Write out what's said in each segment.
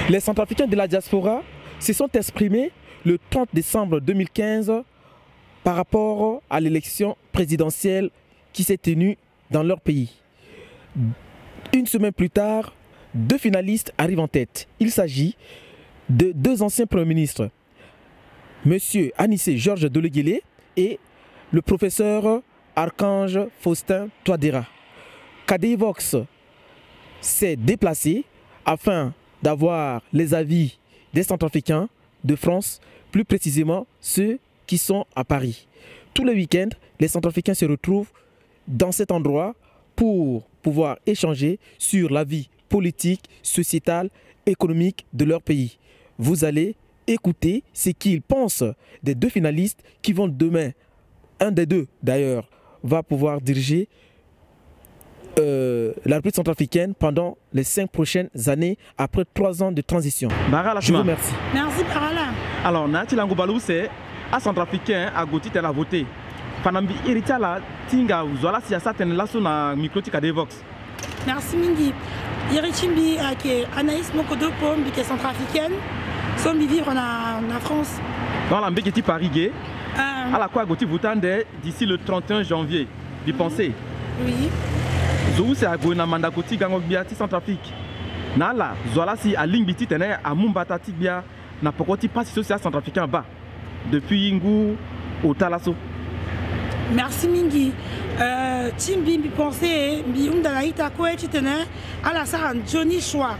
Les Centrafricains de la diaspora se sont exprimés le 30 décembre 2015 par rapport à l'élection présidentielle qui s'est tenue dans leur pays. Une semaine plus tard, deux finalistes arrivent en tête. Il s'agit de deux anciens premiers ministres, M. Anissé Georges Deleguélé et le professeur Archange Faustin Touadéra. KDI-Vox s'est déplacé afin d'avoir les avis des Centrafricains de France, plus précisément ceux qui sont à Paris. Tous les week-ends, les Centrafricains se retrouvent dans cet endroit pour pouvoir échanger sur la vie politique, sociétale, économique de leur pays. Vous allez écouter ce qu'ils pensent des deux finalistes qui vont demain, un des deux d'ailleurs, va pouvoir diriger la République centrafricaine pendant les 5 prochaines années après 3 ans de transition. Je vous remercie. Merci Barala. Alors, Nati Langobalou, c'est à centrafricain à Gauti a voté. Panambi héritier la tinga zola si ça ten lasso na microtique de Vox. Merci Mingi. Yerichimbi avec Anaïs Mokodo Pombi qui est centrafricaine, sont vivre en France. Dans la mbeki Paris gay. À la quoi Gauti voutande d'ici le 31 janvier. D'y penser. Oui. Zou c'est à Gouena Mandakoti Gangok Biati Centrafrique. Nala, Zola si à Lingbiti tenait à Mumbata Tibia, n'a pas quoi pas si social centrafricain bas. Depuis Ingou au Talasso. Merci Mingi. Timbi bi pensé bi umdalaïta quoi tu tenais à la Saran Johnny Choix.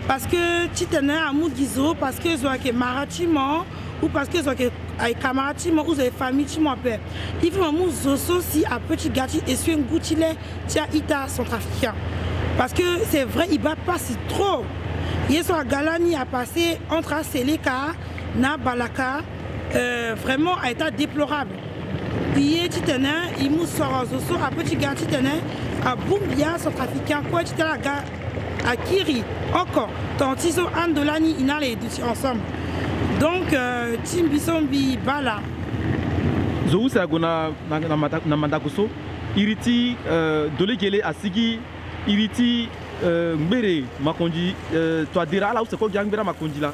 Parce que tu tenais à Mougizo, parce que Zoa qui est maritiment ou parce que Zoa qui est camaratiment ou Zoa famille père. Il faut un zoso si à petit gâti et sur un gouttilet tia ita centrafricain. Parce que c'est vrai, il va pas si trop. Il y a Galani à passer entre Seleka, na Balaka, vraiment à état déplorable. Il y a Titana, il mou sort zoso à petit gâti tenait à Boumbia centrafricain quoi tu la à Kiri encore tant ils ont un dolani ils n'allaient ensemble. Donc, Tim Bissombi Bala. Zou c'est agona na Mandakoso. Iriti Deleguélé à Sigi. Iriti Mbere Makonji. Toi dira là où c'est quoi Gangbera Makonji là.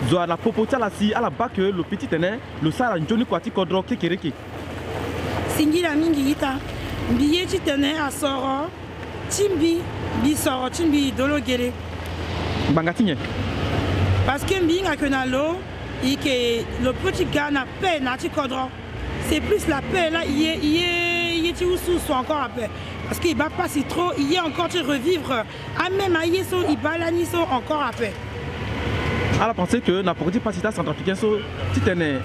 Zoa la popota là si à la bac le petit tenet le Sara Johnny Kwati Kodro Kekereke. Singi la Mingita. Billet tu tenais à Soro. Timbi Bissoro Timbi Deleguélé. Bangatine. Parce que bien que le petit gars n'a paix, c'est plus la paix là, il est sous encore à paix. Parce qu'il ne va pas si trop, il est encore de revivre. Ah même à Yeso, il balani encore à paix. Alors pensez que n'importe pas si tu centrafricain, si tu es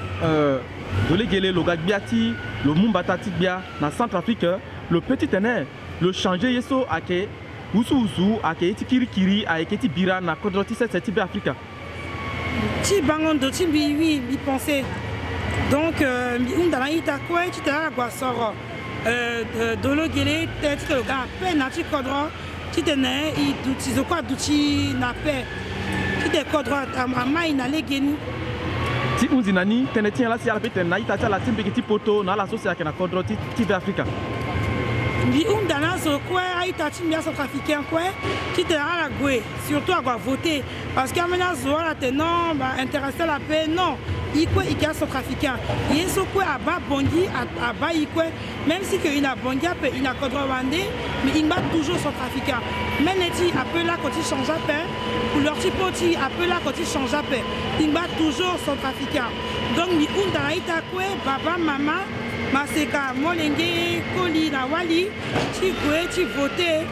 Deleguélé, le Gagbiati, le Mumbata Tibia, dans Centrafrique, le petit tené, le changer Yeso à que Usu à que Kiri à que Bira na Kodroti c'est Tibia Africa. Ti bangondo ti bi oui bi penser donc ndana ita quoi tu t'as quoi sort Deleguélé tête le gars peine na ti kodro ti tene i duti zo quoi duti na paix ti te kodro a mai na legeni ti unzinani tene tien la si ala pete na ita la timbe ti poto na la socia ke na kodro ti Africa bi ndana zo quoi aita ti bien centrafricain quoi qui te la goué surtout à voter parce qu'à maintenant zoa la non bah intéressé la paix non il quoi il est centrafricain il est so quoi à bas bondi à bas il quoi même si que il a bondi il a Kodrowandé mais il bat toujours centrafricain même neti appelle là quand il change à paix ou leur type petit appelle là quand il change à paix il bat toujours centrafricain donc mi ndana ita quoi baba maman Maseka Molenge Koli na Wali tu quoi tu voter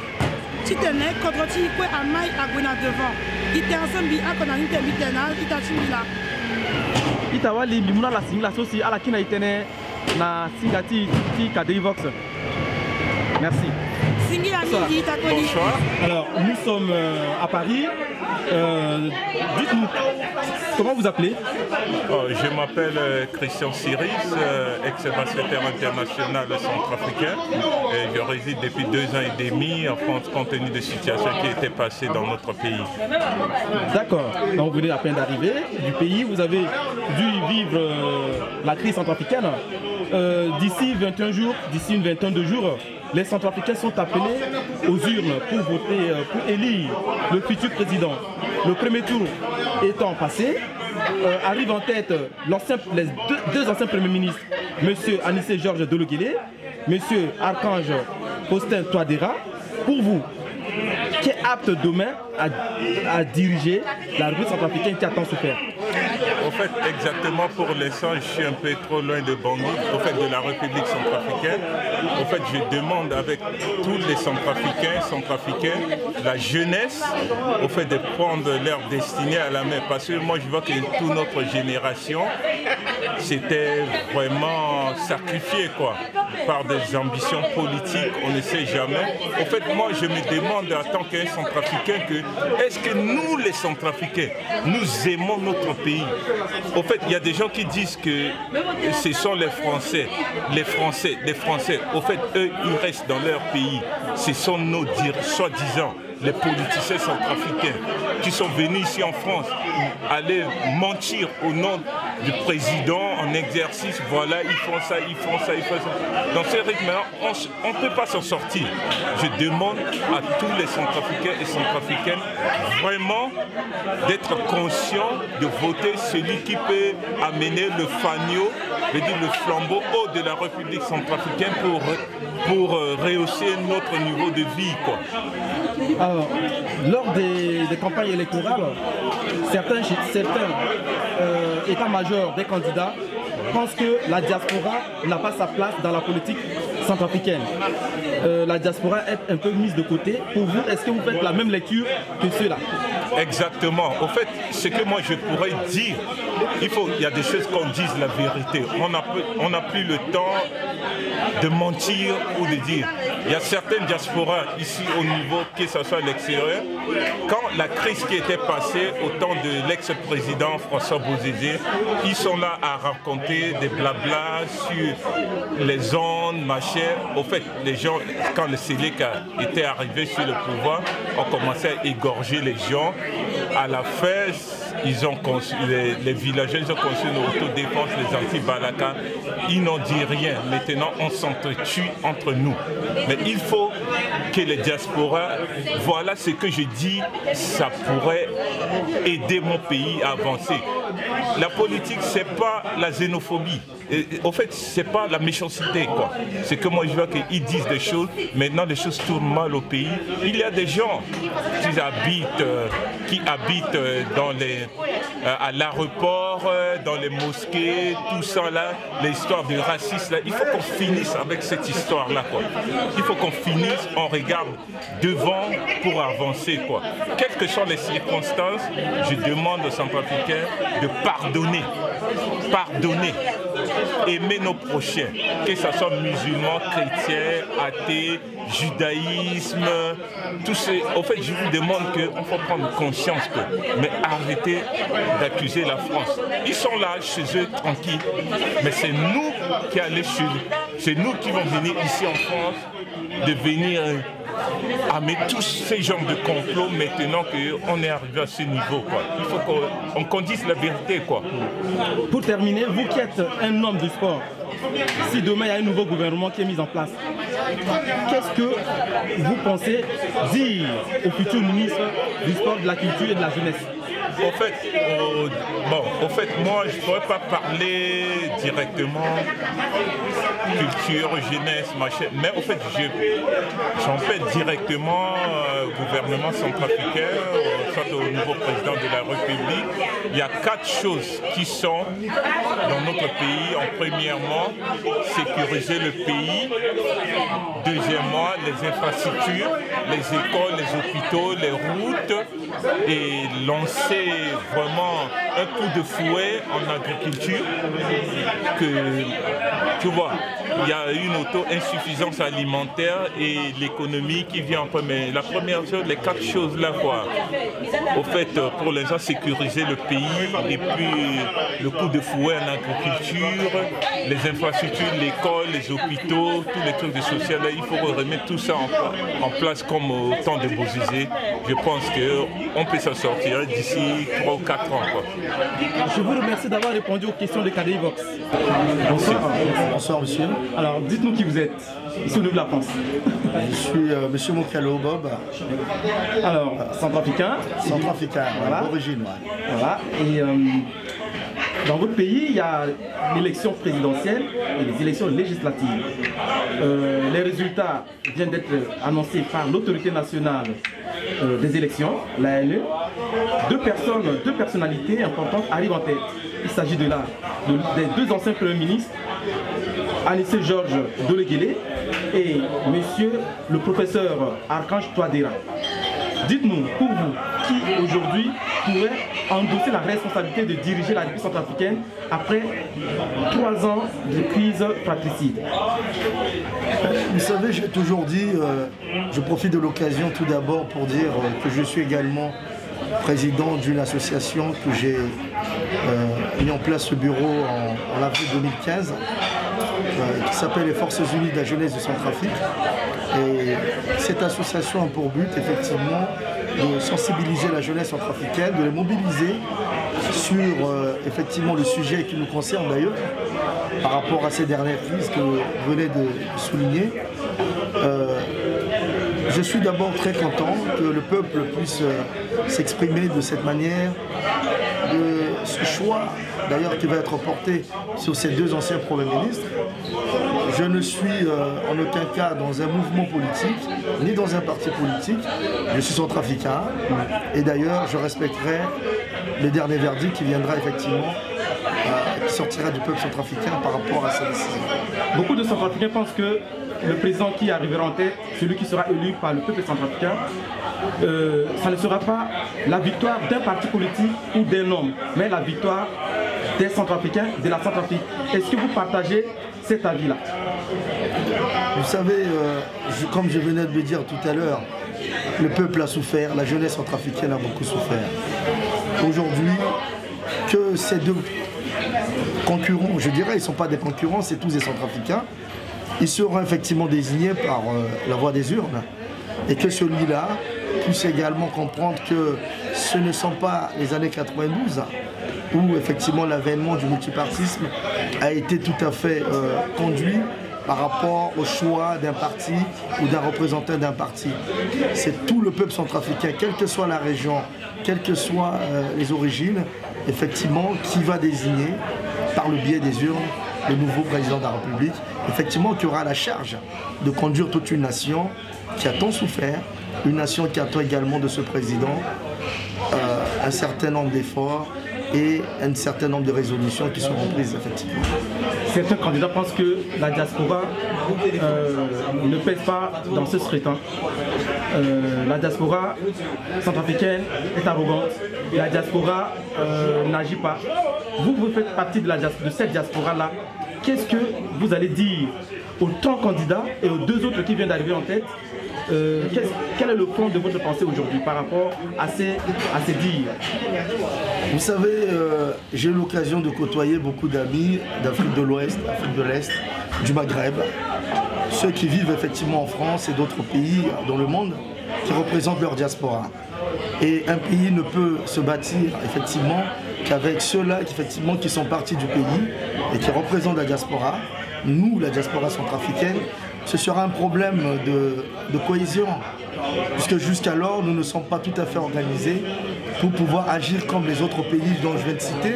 tu tenais contre tu quoi à Maï à Gona devant il était ensemble à Konani Tembitena il t'a chimé là Itawali Bimuna la singla soci à la kina itene na singati ti KDI-Vox. Merci. Bonsoir. Alors, nous sommes à Paris. Dites-nous, comment vous appelez? Je m'appelle Christian Siris, ex-ambassadeur international centrafricain. Et je réside depuis 2 ans et demi en France compte tenu des situations qui étaient passées dans notre pays. D'accord. Donc vous venez à peine d'arriver du pays. Vous avez dû vivre la crise centrafricaine. D'ici 21 jours, d'ici une vingtaine de jours, les Centrafricains sont appelés aux urnes pour voter, pour élire le futur président. Le premier tour étant passé, arrivent en tête les deux anciens premiers ministres, M. Anissé Georges Dologuélé, M. Archange Faustin Touadéra. Pour vous, qui est apte demain à diriger la République centrafricaine qui a tant souffert? En fait, exactement, pour l'instant, je suis un peu trop loin de Bangui, au fait de la République centrafricaine. En fait, je demande avec tous les centrafricains, la jeunesse, au fait de prendre leur destinée à la main. Parce que moi, je vois que toute notre génération, c'était vraiment sacrifié, quoi, par des ambitions politiques, on ne sait jamais. En fait, moi, je me demande en tant qu'un centrafricain que est-ce que nous, les centrafricains, nous aimons notre pays? En fait, il y a des gens qui disent que ce sont les Français. Au fait, eux, ils restent dans leur pays. Ce sont nos soi-disant les politiciens centrafricains qui sont venus ici en France aller mentir au nom du président en exercice. Voilà, ils font ça. Dans ce rythme-là, on ne peut pas s'en sortir. Je demande à tous les Centrafricains et Centrafricaines vraiment d'être conscients de voter celui qui peut amener le fagneau, le flambeau haut de la République centrafricaine pour rehausser notre niveau de vie, quoi. Alors, lors des campagnes électorales, certains états-majors des candidats pensent que la diaspora n'a pas sa place dans la politique centrafricaine. La diaspora est un peu mise de côté. Pour vous, est-ce que vous faites la même lecture que ceux-là? Exactement. En fait, ce que moi je pourrais dire, il y a des choses qu'on dise la vérité. On n'a plus le temps de mentir ou de dire. Il y a certaines diasporas ici au niveau, que ce soit à l'extérieur, quand la crise qui était passée au temps de l'ex-président François Bozizé, ils sont là à raconter des blablas sur les ondes, machin. Au fait, les gens, quand le Séléka était arrivé sur le pouvoir, ont commencé à égorger les gens. À la fin, les villageois ont conçu une autodéfense, les anti-Balaka. Ils n'ont dit rien. Maintenant, on s'entretue entre nous. Mais il faut que les diasporas, voilà ce que je dis, ça pourrait aider mon pays à avancer. La politique, c'est pas la xénophobie. En fait, c'est pas la méchanceté, quoi. C'est que moi, je vois qu'ils disent des choses. Maintenant, les choses tournent mal au pays. Il y a des gens qui habitent à l'aéroport, dans les mosquées, tout ça là, l'histoire du racisme là. Il faut qu'on finisse avec cette histoire-là, quoi. Il faut qu'on finisse, on regarde devant pour avancer, quoi. Quelles que soient les circonstances, je demande aux Centrafricains de pardonner. Pardonner. Aimer nos prochains, que ce soit musulmans, chrétiens, athées, judaïsme, tout ce... En fait, je vous demande qu'il faut prendre conscience, mais arrêtez d'accuser la France. Ils sont là, chez eux, tranquilles, mais c'est nous qui allons chez eux. C'est nous qui vont venir ici en France, de venir amener tous ces genres de complots maintenant qu'on est arrivé à ce niveau, quoi. Il faut qu'on dise la vérité, quoi. Pour terminer, vous qui êtes un homme du sport, si demain il y a un nouveau gouvernement qui est mis en place, qu'est-ce que vous pensez dire au futur ministre du sport, de la culture et de la jeunesse? En fait, moi, je ne pourrais pas parler directement culture, jeunesse, machin, mais en fait, j'en fais directement au gouvernement centrafricain, soit au nouveau président de la République. Il y a 4 choses qui sont dans notre pays. Premièrement, sécuriser le pays. Deuxièmement, les infrastructures, les écoles, les hôpitaux, les routes, et lancer vraiment un coup de fouet en agriculture, que tu vois, il y a une auto-insuffisance alimentaire et l'économie qui vient après. Mais la première chose, les 4 choses là, quoi. Au fait, pour les gens, sécuriser le pays, et puis le coup de fouet en agriculture, les infrastructures, l'école, les hôpitaux, tous les trucs de social, là, il faut remettre tout ça en place comme au temps de Bozizé. Je pense qu'on peut s'en sortir d'ici 3 ou 4 ans, quoi. Je vous remercie d'avoir répondu aux questions de KDI Vox. Bonsoir. Bonsoir monsieur. Alors, dites-nous qui vous êtes, ici au niveau de la France. Je suis Monsieur Mokalo Bob. Alors, centrafricain. Centrafricain, voilà. D'origine. Ouais. Voilà. Et dans votre pays, il y a l'élection présidentielle et les élections législatives. Les résultats viennent d'être annoncés par l'autorité nationale des élections, l'ANE. Deux personnalités importantes arrivent en tête. Il s'agit des deux anciens premiers ministres, Anissé Georges Doleguélé et monsieur le professeur Archange Touadéra. Dites-nous, pour vous, qui aujourd'hui pourrait endosser la responsabilité de diriger la République centrafricaine après 3 ans de crise fratricide? Vous savez, j'ai toujours dit, je profite de l'occasion tout d'abord pour dire que je suis également président d'une association que j'ai mis en place ce bureau en avril 2015 qui s'appelle les Forces Unies de la Jeunesse du Centrafrique. Et cette association a pour but effectivement de sensibiliser la jeunesse centrafricaine, de les mobiliser sur effectivement le sujet qui nous concerne d'ailleurs par rapport à ces dernières crises que vous venez de souligner. Je suis d'abord très content que le peuple puisse s'exprimer de cette manière, de ce choix d'ailleurs qui va être porté sur ces deux anciens premiers ministres. Je ne suis en aucun cas dans un mouvement politique, ni dans un parti politique. Je suis centrafricain et d'ailleurs je respecterai le dernier verdict qui viendra effectivement, qui sortira du peuple centrafricain par rapport à sa décision. Beaucoup de centrafricains pensent que le président qui arrivera en tête, celui qui sera élu par le peuple centrafricain, ça ne sera pas la victoire d'un parti politique ou d'un homme, mais la victoire des centrafricains, de la Centrafrique. Est-ce que vous partagez cet avis-là? Vous savez, comme je venais de le dire tout à l'heure, le peuple a souffert, la jeunesse centrafricaine a beaucoup souffert. Aujourd'hui, que ces deux concurrents, je dirais, ils ne sont pas des concurrents, c'est tous des centrafricains, ils seront effectivement désignés par la voie des urnes et que celui-là puisse également comprendre que ce ne sont pas les années 92 où effectivement l'avènement du multipartisme a été tout à fait conduit par rapport au choix d'un parti ou d'un représentant d'un parti. C'est tout le peuple centrafricain, quelle que soit la région, quelles que soient les origines, effectivement, qui va désigner par le biais des urnes le nouveau président de la République, effectivement, qui aura la charge de conduire toute une nation qui a tant souffert, une nation qui attend également de ce président un certain nombre d'efforts et un certain nombre de résolutions qui seront prises effectivement. Certains candidats pensent que la diaspora ne pèse pas dans ce scrutin. La diaspora centrafricaine est arrogante, la diaspora n'agit pas. Vous faites partie de cette diaspora-là. Qu'est-ce que vous allez dire aux 30 candidats et aux 2 autres qui viennent d'arriver en tête? Quel est le fond de votre pensée aujourd'hui par rapport à ces dires? Vous savez, j'ai eu l'occasion de côtoyer beaucoup d'amis d'Afrique de l'Ouest, d'Afrique de l'Est, du Maghreb, ceux qui vivent effectivement en France et d'autres pays dans le monde qui représentent leur diaspora. Et un pays ne peut se bâtir effectivement qu'avec ceux-là qui sont partis du pays et qui représentent la diaspora. Nous, la diaspora centrafricaine, ce sera un problème de cohésion, puisque jusqu'alors, nous ne sommes pas tout à fait organisés pour pouvoir agir comme les autres pays dont je viens de citer.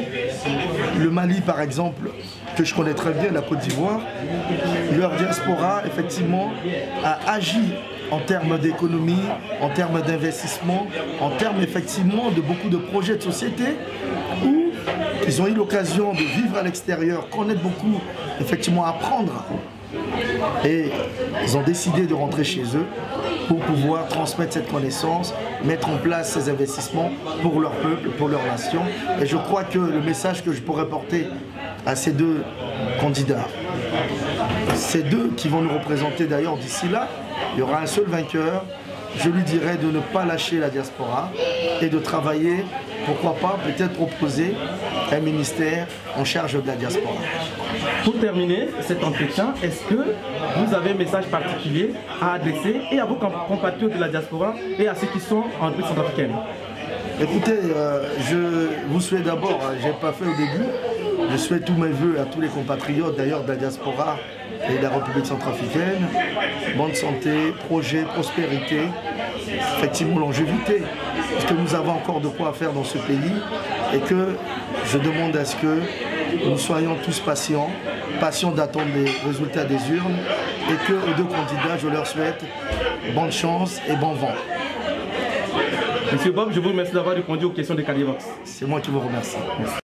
Le Mali, par exemple, que je connais très bien, la Côte d'Ivoire, leur diaspora, effectivement, a agi en termes d'économie, en termes d'investissement, en termes, effectivement, de beaucoup de projets de société, où ils ont eu l'occasion de vivre à l'extérieur, connaître beaucoup, effectivement, apprendre. Et ils ont décidé de rentrer chez eux pour pouvoir transmettre cette connaissance, mettre en place ces investissements pour leur peuple, pour leur nation. Et je crois que le message que je pourrais porter à ces 2 candidats, ces 2 qui vont nous représenter d'ailleurs d'ici là, il y aura un seul vainqueur, je lui dirais de ne pas lâcher la diaspora et de travailler, pourquoi pas, peut-être proposer un ministère en charge de la diaspora. Pour terminer cet entretien, est-ce que vous avez un message particulier à adresser et à vos compatriotes de la diaspora et à ceux qui sont en République centrafricaine? Écoutez, je vous souhaite d'abord, je n'ai pas fait au début, je souhaite tous mes voeux à tous les compatriotes d'ailleurs de la diaspora et de la République centrafricaine. Bonne santé, projet, prospérité, effectivement longévité, parce que nous avons encore de quoi faire dans ce pays et que je demande à ce que nous soyons tous patients d'attendre les résultats des urnes et que aux deux candidats, je leur souhaite bonne chance et bon vent. Monsieur Bob, je vous remercie d'avoir répondu aux questions de Calivox. C'est moi qui vous remercie. Merci.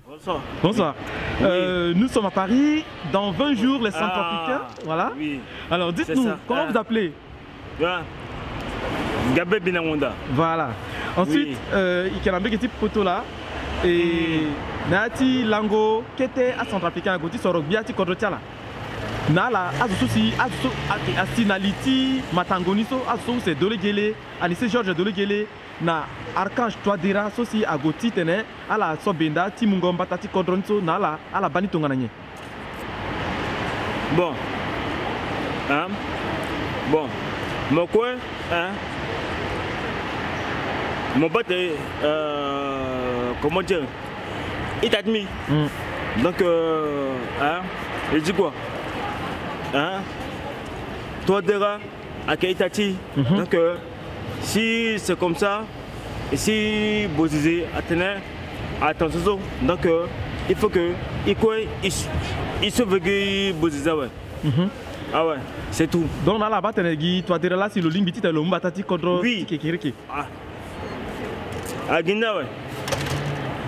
Bonsoir. Bonsoir. Oui. Nous sommes à Paris. Dans 20 jours, les Centrafricains. Voilà. Oui. Alors dites-nous, comment vous appelez? Gabé Binangonda. Voilà. Ensuite, il y a un petit poteau là. Et Nati Lango, qui était à Centrafricain, à Goti Sorokbiati Kodrotiala. Nala, Azusi, Asinaliti, Matangoniso, Azu, c'est Dolegele, Anissé Georges Dolegele, na Archange Touadéra, Sosi, Agoti Tene, à la Sobenda, Timungomba, Tati Kodronso, Nala, à la Banitongananye. Bon. Hein? Bon. Mon coin, hein? Mon pote est. Comment dire? Il t'a admis. Donc, hein? Il dit quoi? Hein? Toi, Dera, à Keitati. Donc, si c'est comme ça, et si Bozizé a attention, donc il faut que il se veille Bozizé, ouais. Ah ouais, c'est tout. Donc, on a la bataille, toi, Dera, là, si le limbiti, le mbatati, kodro, oui. Ah. À Guinda, ouais.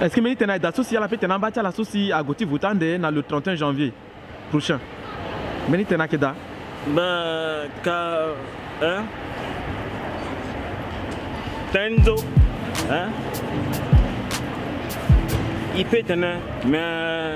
Est-ce que tu as associé à la fête de l'associé à Goti Voutande le 31 janvier prochain? Mais tu as Keda? Ben, hein? Tendo, hein? Il peut tenir, mais